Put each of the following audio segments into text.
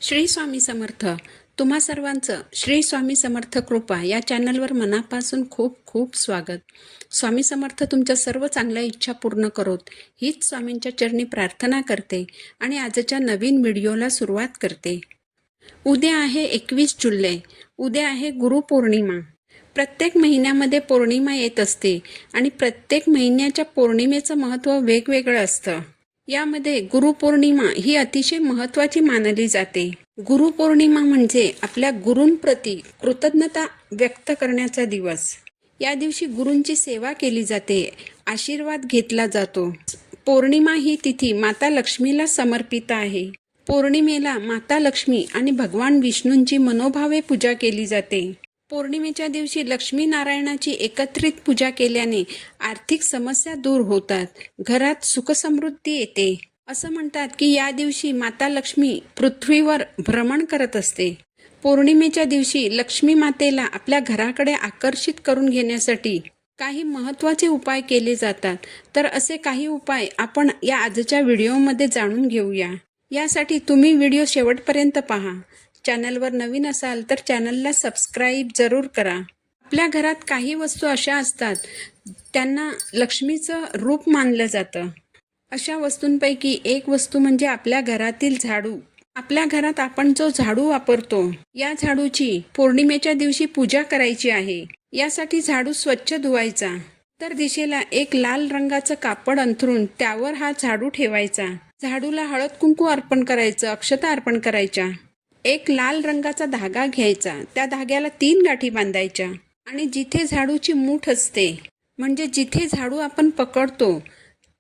श्री स्वामी समर्थ. तुम्हा सर्वांचं श्री स्वामी समर्थ कृपा या चॅनलवर मनापासून खूप खूप स्वागत. स्वामी समर्थ तुमच्या सर्व चांगल्या इच्छा पूर्ण करोत हीच स्वामींच्या चरणी प्रार्थना करते आणि आजच्या नवीन व्हिडिओला सुरुवात करते. उद्या आहे 21 जुलै. उद्या आहे गुरुपौर्णिमा. प्रत्येक महिन्यामध्ये पौर्णिमा येत असते आणि प्रत्येक महिन्याच्या पौर्णिमेचं महत्त्व वेगवेगळं असतं. यामध्ये गुरुपौर्णिमा ही अतिशय महत्त्वाची मानली जाते. गुरुपौर्णिमा म्हणजे आपल्या गुरूंप्रती कृतज्ञता व्यक्त करण्याचा दिवस. या दिवशी गुरूंची सेवा केली जाते, आशीर्वाद घेतला जातो. पौर्णिमा ही तिथी माता लक्ष्मीला समर्पित आहे. पौर्णिमेला माता लक्ष्मी आणि भगवान विष्णूंची मनोभावे पूजा केली जाते. पौर्णिमेच्या दिवशी लक्ष्मी नारायणाची एकत्रित पूजा केल्याने आर्थिक समस्या दूर होतात, घरात सुखसमृद्धी येते. असं म्हणतात की या दिवशी माता लक्ष्मी पृथ्वीवर भ्रमण करत असते. पौर्णिमेच्या दिवशी लक्ष्मी मातेला आपल्या घराकडे आकर्षित करून घेण्यासाठी काही महत्त्वाचे उपाय केले जातात. तर असे काही उपाय आपण या आजच्या व्हिडिओमध्ये जाणून घेऊया. यासाठी तुम्ही व्हिडिओ शेवटपर्यंत पहा. चॅनलवर नवीन असाल तर चॅनलला सबस्क्राईब जरूर करा. आपल्या घरात काही वस्तू अशा असतात त्यांना लक्ष्मीचं रूप मानलं जातं. अशा वस्तूंपैकी एक वस्तू म्हणजे आपल्या घरातील झाडू. आपल्या घरात आपण जो झाडू वापरतो या झाडूची पौर्णिमेच्या दिवशी पूजा करायची आहे. यासाठी झाडू स्वच्छ धुवायचा. तर दिशेला एक लाल रंगाचं कापड अंथरून त्यावर हा झाडू ठेवायचा. झाडूला हळद कुंकू अर्पण करायचं, अक्षता अर्पण करायच्या. एक लाल रंगाचा धागा घ्यायचा, त्या धाग्याला 3 गाठी बांधायच्या आणि जिथे झाडूची मूठ असते म्हणजे जिथे झाडू आपण पकडतो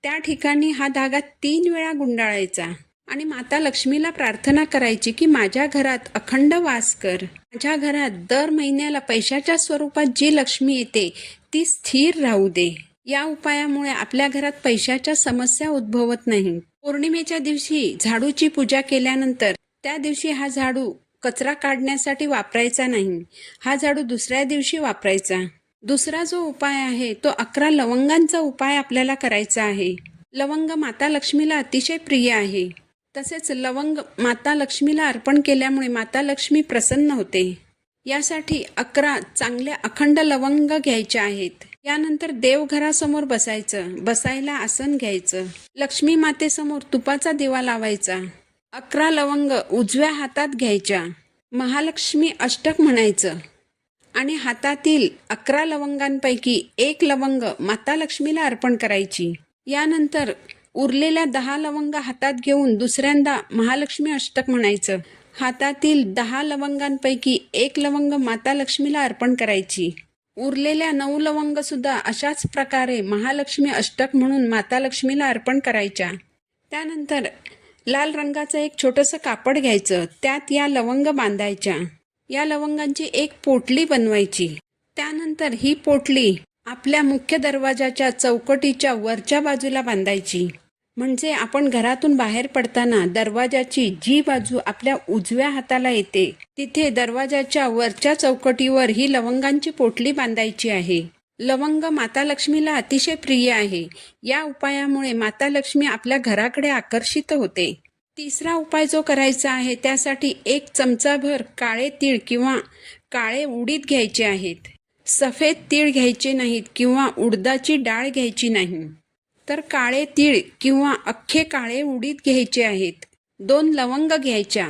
त्या ठिकाणी हा धागा 3 वेळा गुंडाळायचा आणि माता लक्ष्मीला प्रार्थना करायची की माझ्या घरात अखंड वास कर. माझ्या घरात दर महिन्याला पैशाच्या स्वरूपात जी लक्ष्मी येते ती स्थिर राहू दे. या उपायामुळे आपल्या घरात पैशाच्या समस्या उद्भवत नाही. पौर्णिमेच्या दिवशी झाडूची पूजा केल्यानंतर त्या दिवशी हा झाडू कचरा काढण्यासाठी वापरायचा नाही. हा झाडू दुसऱ्या दिवशी वापरायचा. दुसरा जो उपाय आहे तो 11 लवंगांचा उपाय आपल्याला करायचा आहे. लवंग माता लक्ष्मीला अतिशय प्रिय आहे. तसेच लवंग माता लक्ष्मीला अर्पण केल्यामुळे माता लक्ष्मी प्रसन्न होते. यासाठी 11 चांगल्या अखंड लवंग घ्यायचे आहेत. यानंतर देवघरासमोर बसायचं. बसायला आसन घ्यायचं. लक्ष्मी मातेसमोर तुपाचा दिवा लावायचा. 11 लवंग उजव्या हातात घ्यायच्या. महालक्ष्मी अष्टक म्हणायचं आणि हातातील 11 लवंगांपैकी 1 लवंग माता लक्ष्मीला अर्पण करायची. यानंतर उरलेल्या 10 लवंग हातात घेऊन दुसऱ्यांदा महालक्ष्मी अष्टक म्हणायचं. हातातील 10 लवंगांपैकी 1 लवंग माता लक्ष्मीला अर्पण करायची. उरलेल्या 9 लवंग सुद्धा अशाच प्रकारे महालक्ष्मी अष्टक म्हणून माता लक्ष्मीला अर्पण करायच्या. त्यानंतर लाल रंगाचं एक छोटंसं कापड घ्यायचं, त्यात या लवंग बांधायच्या. या लवंगांची एक पोटली बनवायची. त्यानंतर ही पोटली आपल्या मुख्य दरवाजाच्या चौकटीच्या वरच्या बाजूला बांधायची. म्हणजे आपण घरातून बाहेर पडताना दरवाजाची जी बाजू आपल्या उजव्या हाताला येते तिथे दरवाजाच्या वरच्या चौकटीवर ही लवंगांची पोटली बांधायची आहे. लवंग माता लक्ष्मीला अतिशय प्रिय आहे. या उपायामुळे माता लक्ष्मी आपल्या घराकडे आकर्षित होते. तिसरा उपाय जो करायचा आहे त्यासाठी 1 चमचाभर काळे तीळ किंवा काळे उडीद घ्यायचे आहेत. सफेद तीळ घ्यायचे नाहीत किंवा उडदाची डाळ घ्यायची नाही. तर काळे तीळ किंवा अख्खे काळे उडीद घ्यायचे आहेत. 2 लवंग घ्यायच्या.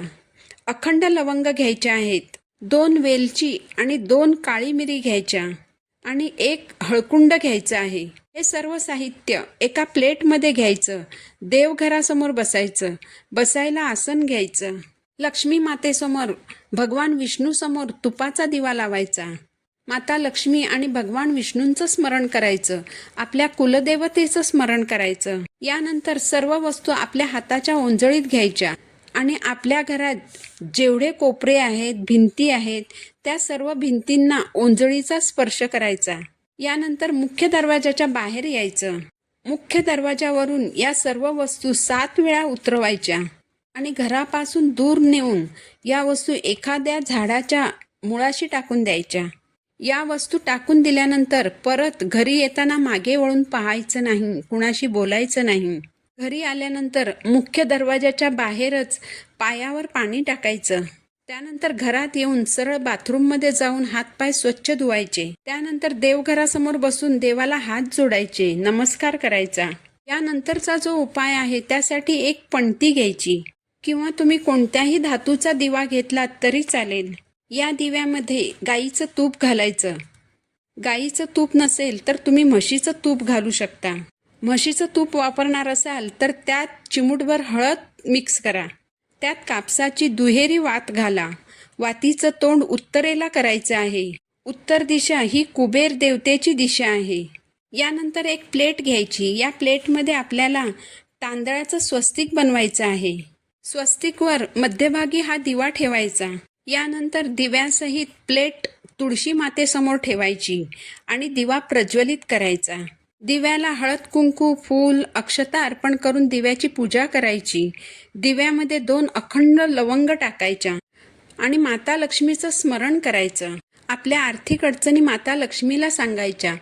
अखंड लवंग घ्यायच्या आहेत. 2 वेलची आणि 2 काळी मिरी घ्यायच्या आणि 1 हळकुंड घ्यायचं आहे. हे सर्व साहित्य एका प्लेटमध्ये घ्यायचं. देवघरासमोर बसायचं. बसायला आसन घ्यायचं. लक्ष्मी मातेसमोर भगवान विष्णूसमोर तुपाचा दिवा लावायचा. माता लक्ष्मी आणि भगवान विष्णूंचं स्मरण करायचं. आपल्या कुलदेवतेचं स्मरण करायचं. यानंतर सर्व वस्तू आपल्या हाताच्या ओंजळीत घ्यायच्या आणि आपल्या घरात जेवढे कोपरे आहेत, भिंती आहेत त्या सर्व भिंतींना ओंजळीचा स्पर्श करायचा. यानंतर मुख्य दरवाजाच्या बाहेर यायचं. मुख्य दरवाजावरून या सर्व वस्तू 7 वेळा उतरवायच्या आणि घरापासून दूर नेऊन या वस्तू एखाद्या झाडाच्या मुळाशी टाकून द्यायच्या. या वस्तू टाकून दिल्यानंतर परत घरी येताना मागे वळून पाहायचं नाही, कुणाशी बोलायचं नाही. घरी आल्यानंतर मुख्य दरवाजाच्या बाहेरच पायावर पाणी टाकायचं. त्यानंतर घरात येऊन सरळ बाथरूममध्ये जाऊन हातपाय स्वच्छ धुवायचे. त्यानंतर देवघरासमोर बसून देवाला हात जोडायचे, नमस्कार करायचा. यानंतरचा जो उपाय आहे त्यासाठी एक पणती घ्यायची किंवा तुम्ही कोणत्याही धातूचा दिवा घेतलात तरी चालेल. या दिव्यामध्ये गाईचं तूप घालायचं. गाईचं तूप नसेल तर तुम्ही म्हशीचं तूप घालू शकता. म्हशीचं तूप वापरणार असाल तर त्यात चिमूटभर हळद मिक्स करा. त्यात कापसाची दुहेरी वात घाला. वातीचं तोंड उत्तरेला करायचं आहे. उत्तर दिशा ही कुबेर देवतेची दिशा आहे. यानंतर एक प्लेट घ्यायची. या प्लेटमध्ये आपल्याला तांदळाचं स्वस्तिक बनवायचं आहे. स्वस्तिकवर मध्यभागी हा दिवा ठेवायचा. यानंतर दिव्यासहित प्लेट तुळशी मातेसमोर ठेवायची आणि दिवा प्रज्वलित करायचा. दिव्याला हळद कुंकू फूल अक्षता अर्पण करून दिव्याची पूजा करायची. दिव्यामध्ये 2 अखंड लवंग टाकायच्या आणि माता लक्ष्मीचं स्मरण करायचं. आपल्या आर्थिक अडचणी माता लक्ष्मीला सांगायच्या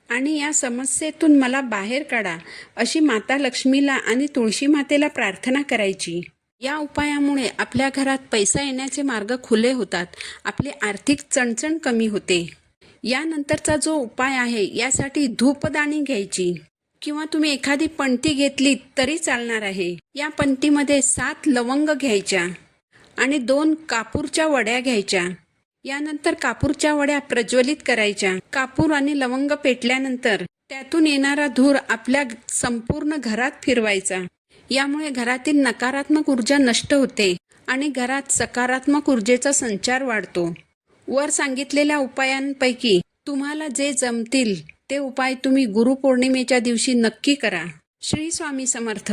आणि या समस्येतून मला बाहेर काढा अशी माता लक्ष्मीला आणि तुळशी मातेला प्रार्थना करायची. या उपायामुळे आपल्या घरात पैसा येण्याचे मार्ग खुले होतात. आपली आर्थिक चणचण कमी होते. यानंतरचा जो उपाय आहे यासाठी धूपदाणी घ्यायची किंवा तुम्ही एखादी पणती घेतली तरी चालणार आहे. या पणतीमध्ये 7 लवंग घ्यायच्या आणि 2 कापूरच्या वड्या घ्यायच्या. यानंतर कापूरच्या वड्या प्रज्वलित करायच्या. कापूर आणि लवंग पेटल्यानंतर त्यातून येणारा धूर आपल्या संपूर्ण घरात फिरवायचा. यामुळे घरातील नकारात्मक ऊर्जा नष्ट होते आणि घरात सकारात्मक ऊर्जेचा संचार वाढतो. वर सांगितलेल्या उपायांपैकी तुम्हाला जे जमतील ते उपाय तुम्ही गुरुपौर्णिमेच्या दिवशी नक्की करा. श्री स्वामी समर्थ.